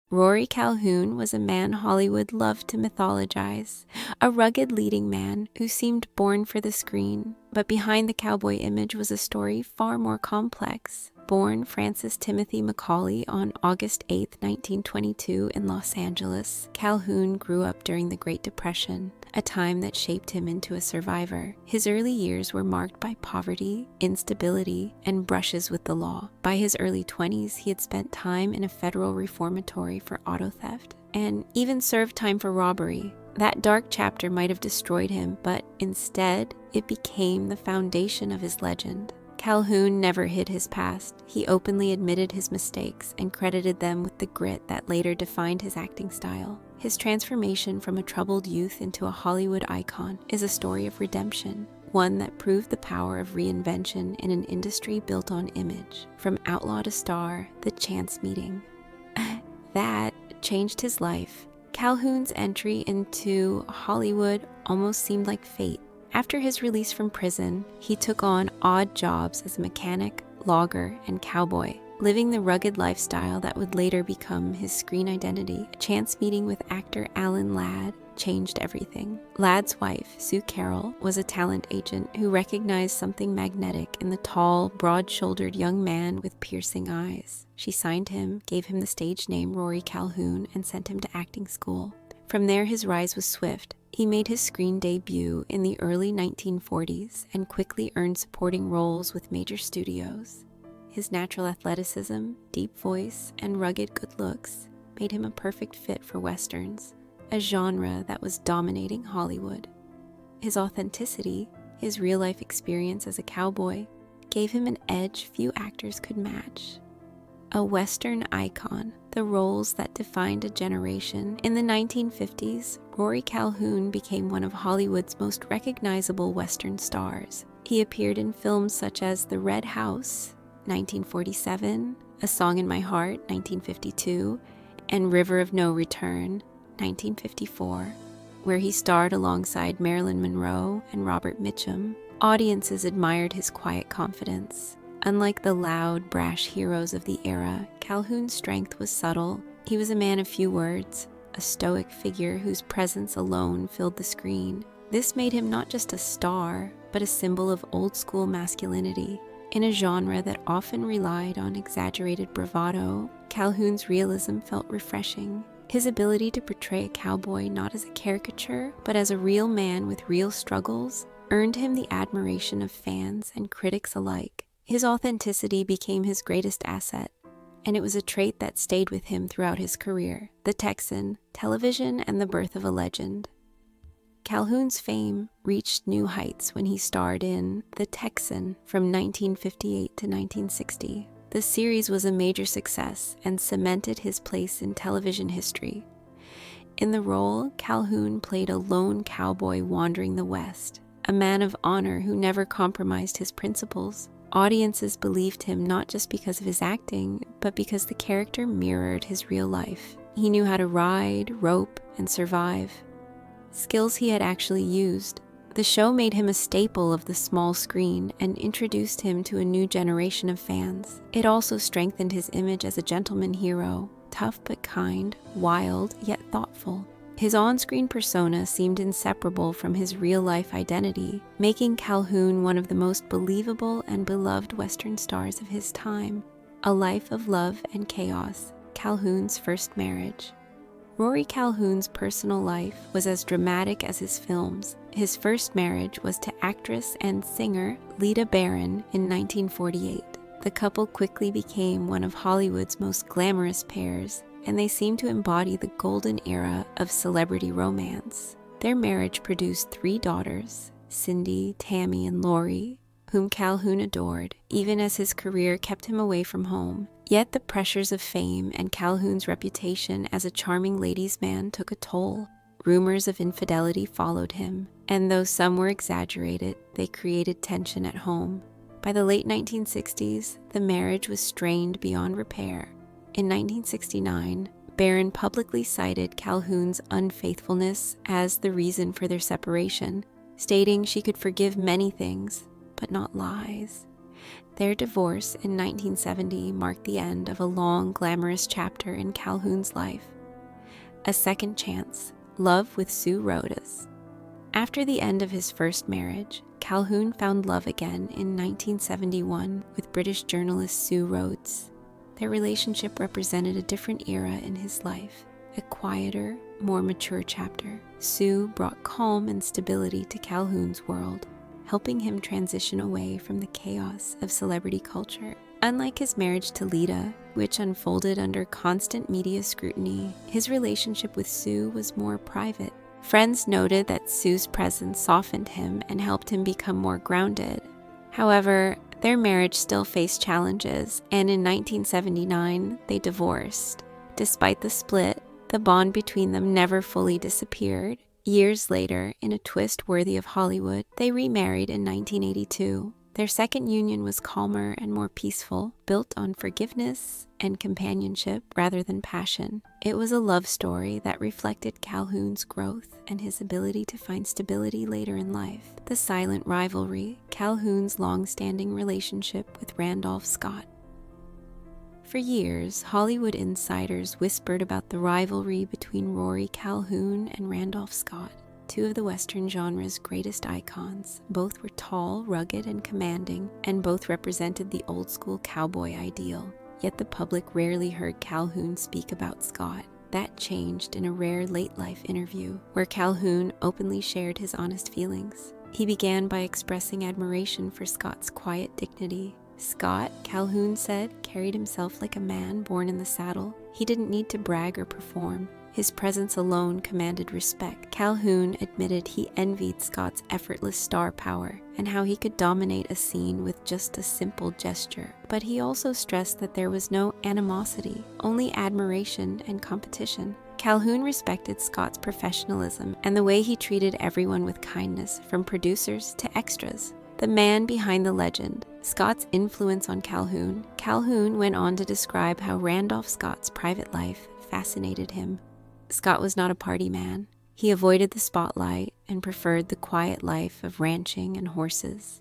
Rory Calhoun was a man Hollywood loved to mythologize, a rugged leading man who seemed born for the screen. But behind the cowboy image was a story far more complex. Born Francis Timothy Macaulay on August 8, 1922 in Los Angeles, Calhoun grew up during the Great Depression, a time that shaped him into a survivor. His early years were marked by poverty, instability, and brushes with the law. By his early 20s, he had spent time in a federal reformatory for auto theft and even served time for robbery. That dark chapter might have destroyed him, but instead, it became the foundation of his legend. Calhoun never hid his past. He openly admitted his mistakes and credited them with the grit that later defined his acting style. His transformation from a troubled youth into a Hollywood icon is a story of redemption, one that proved the power of reinvention in an industry built on image. From outlaw to star, the chance meeting. That changed his life. Calhoun's entry into Hollywood almost seemed like fate. After his release from prison, he took on odd jobs as a mechanic, logger, and cowboy, living the rugged lifestyle that would later become his screen identity. A chance meeting with actor Alan Ladd changed everything. Ladd's wife, Sue Carroll, was a talent agent who recognized something magnetic in the tall, broad-shouldered young man with piercing eyes. She signed him, gave him the stage name Rory Calhoun, and sent him to acting school. From there, his rise was swift. He made his screen debut in the early 1940s and quickly earned supporting roles with major studios. His natural athleticism, deep voice, and rugged good looks made him a perfect fit for westerns, a genre that was dominating Hollywood. His authenticity, his real-life experience as a cowboy, gave him an edge few actors could match. A Western icon, the roles that defined a generation. In the 1950s, Rory Calhoun became one of Hollywood's most recognizable Western stars. He appeared in films such as The Red House, 1947, A Song in My Heart, 1952, and River of No Return, 1954, where he starred alongside Marilyn Monroe and Robert Mitchum. Audiences admired his quiet confidence. Unlike the loud, brash heroes of the era, Calhoun's strength was subtle. He was a man of few words, a stoic figure whose presence alone filled the screen. This made him not just a star, but a symbol of old-school masculinity. In a genre that often relied on exaggerated bravado, Calhoun's realism felt refreshing. His ability to portray a cowboy not as a caricature, but as a real man with real struggles, earned him the admiration of fans and critics alike. His authenticity became his greatest asset, and it was a trait that stayed with him throughout his career. The Texan, television, and the birth of a legend. Calhoun's fame reached new heights when he starred in The Texan from 1958 to 1960. The series was a major success and cemented his place in television history. In the role, Calhoun played a lone cowboy wandering the West, a man of honor who never compromised his principles. Audiences believed him not just because of his acting, but because the character mirrored his real life. He knew how to ride, rope, and survive, skills he had actually used. The show made him a staple of the small screen and introduced him to a new generation of fans. It also strengthened his image as a gentleman hero, tough but kind, wild yet thoughtful. His on-screen persona seemed inseparable from his real-life identity, making Calhoun one of the most believable and beloved Western stars of his time. A life of love and chaos, Calhoun's first marriage. Rory Calhoun's personal life was as dramatic as his films. His first marriage was to actress and singer Lita Barron in 1948. The couple quickly became one of Hollywood's most glamorous pairs, and they seem to embody the golden era of celebrity romance. Their marriage produced 3 daughters, Cindy, Tammy, and Lori, whom Calhoun adored, even as his career kept him away from home. Yet the pressures of fame and Calhoun's reputation as a charming ladies' man took a toll. Rumors of infidelity followed him, and though some were exaggerated, they created tension at home. By the late 1960s, the marriage was strained beyond repair. In 1969, Barron publicly cited Calhoun's unfaithfulness as the reason for their separation, stating she could forgive many things, but not lies. Their divorce in 1970 marked the end of a long, glamorous chapter in Calhoun's life. A second chance, love with Sue Rhodes. After the end of his first marriage, Calhoun found love again in 1971 with British journalist Sue Rhodes. Their relationship represented a different era in his life, a quieter, more mature chapter. Sue brought calm and stability to Calhoun's world, helping him transition away from the chaos of celebrity culture. Unlike his marriage to Lita, which unfolded under constant media scrutiny, his relationship with Sue was more private. Friends noted that Sue's presence softened him and helped him become more grounded. However, their marriage still faced challenges, and in 1979, they divorced. Despite the split, the bond between them never fully disappeared. Years later, in a twist worthy of Hollywood, they remarried in 1982. Their second union was calmer and more peaceful, built on forgiveness and companionship rather than passion. It was a love story that reflected Calhoun's growth and his ability to find stability later in life. The silent rivalry, Calhoun's long-standing relationship with Randolph Scott. For years, Hollywood insiders whispered about the rivalry between Rory Calhoun and Randolph Scott, two of the Western genre's greatest icons. Both were tall, rugged, and commanding, and both represented the old-school cowboy ideal. Yet the public rarely heard Calhoun speak about Scott. That changed in a rare late-life interview, where Calhoun openly shared his honest feelings. He began by expressing admiration for Scott's quiet dignity. Scott, Calhoun said, carried himself like a man born in the saddle. He didn't need to brag or perform. His presence alone commanded respect. Calhoun admitted he envied Scott's effortless star power and how he could dominate a scene with just a simple gesture. But he also stressed that there was no animosity, only admiration and competition. Calhoun respected Scott's professionalism and the way he treated everyone with kindness, from producers to extras. The man behind the legend, Scott's influence on Calhoun. Calhoun went on to describe how Randolph Scott's private life fascinated him. Scott was not a party man. He avoided the spotlight and preferred the quiet life of ranching and horses.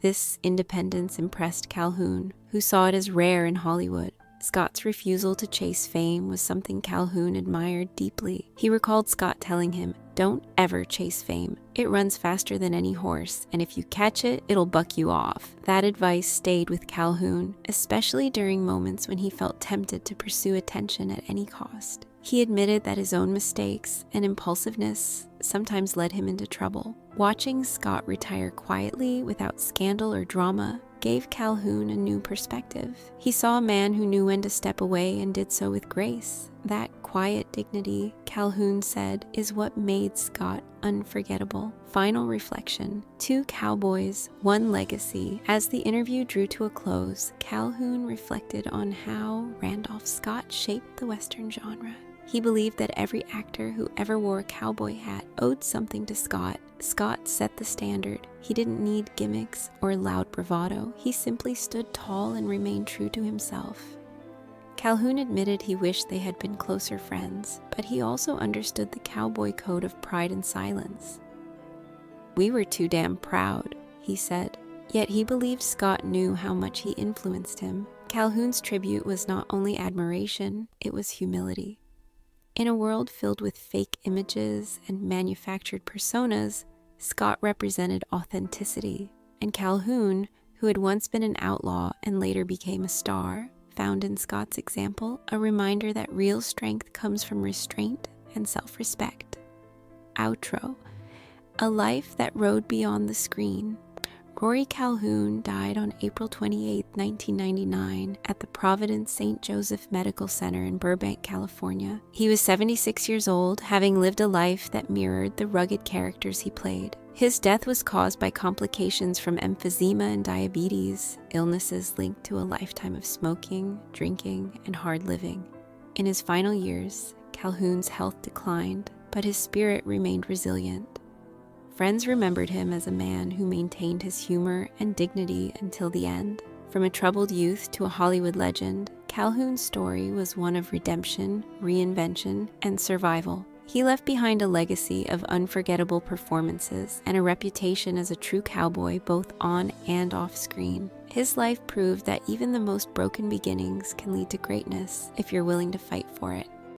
This independence impressed Calhoun, who saw it as rare in Hollywood. Scott's refusal to chase fame was something Calhoun admired deeply. He recalled Scott telling him, "Don't ever chase fame. It runs faster than any horse, and if you catch it, it'll buck you off." That advice stayed with Calhoun, especially during moments when he felt tempted to pursue attention at any cost. He admitted that his own mistakes and impulsiveness sometimes led him into trouble. Watching Scott retire quietly without scandal or drama gave Calhoun a new perspective. He saw a man who knew when to step away and did so with grace. That quiet dignity, Calhoun said, is what made Scott unforgettable. Final reflection: two cowboys, one legacy. As the interview drew to a close, Calhoun reflected on how Randolph Scott shaped the Western genre. He believed that every actor who ever wore a cowboy hat owed something to Scott. Scott set the standard. He didn't need gimmicks or loud bravado. He simply stood tall and remained true to himself. Calhoun admitted he wished they had been closer friends, but he also understood the cowboy code of pride and silence. "We were too damn proud," he said. Yet he believed Scott knew how much he influenced him. Calhoun's tribute was not only admiration, it was humility. In a world filled with fake images and manufactured personas, Scott represented authenticity, and Calhoun, who had once been an outlaw and later became a star, found in Scott's example a reminder that real strength comes from restraint and self-respect. Outro: a life that rode beyond the screen. Rory Calhoun died on April 28, 1999, at the Providence St. Joseph Medical Center in Burbank, California. He was 76 years old, having lived a life that mirrored the rugged characters he played. His death was caused by complications from emphysema and diabetes, illnesses linked to a lifetime of smoking, drinking, and hard living. In his final years, Calhoun's health declined, but his spirit remained resilient. Friends remembered him as a man who maintained his humor and dignity until the end. From a troubled youth to a Hollywood legend, Calhoun's story was one of redemption, reinvention, and survival. He left behind a legacy of unforgettable performances and a reputation as a true cowboy both on and off screen. His life proved that even the most broken beginnings can lead to greatness if you're willing to fight for it.